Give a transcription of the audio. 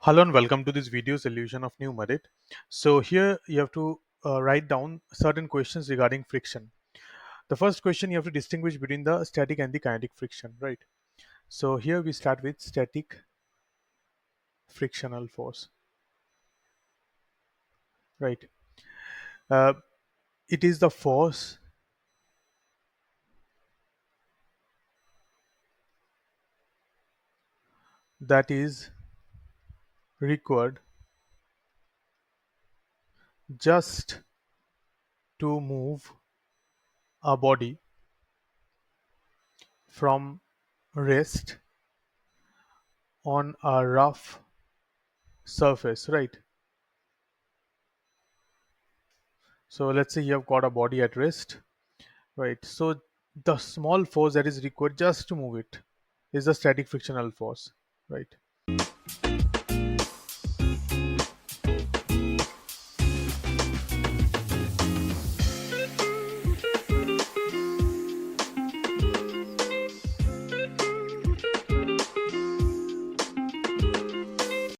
Hello and welcome to this video solution of Numerade. So here you have to write down certain questions regarding friction. The first question, you have to distinguish between the static and the kinetic friction, right? So here we start with static frictional force, right? Uh, it is the force that is required just to move a body from rest on a rough surface, right? So let's say you have got a body at rest. Right. So the small force that is required just to move it is the static frictional force. Right.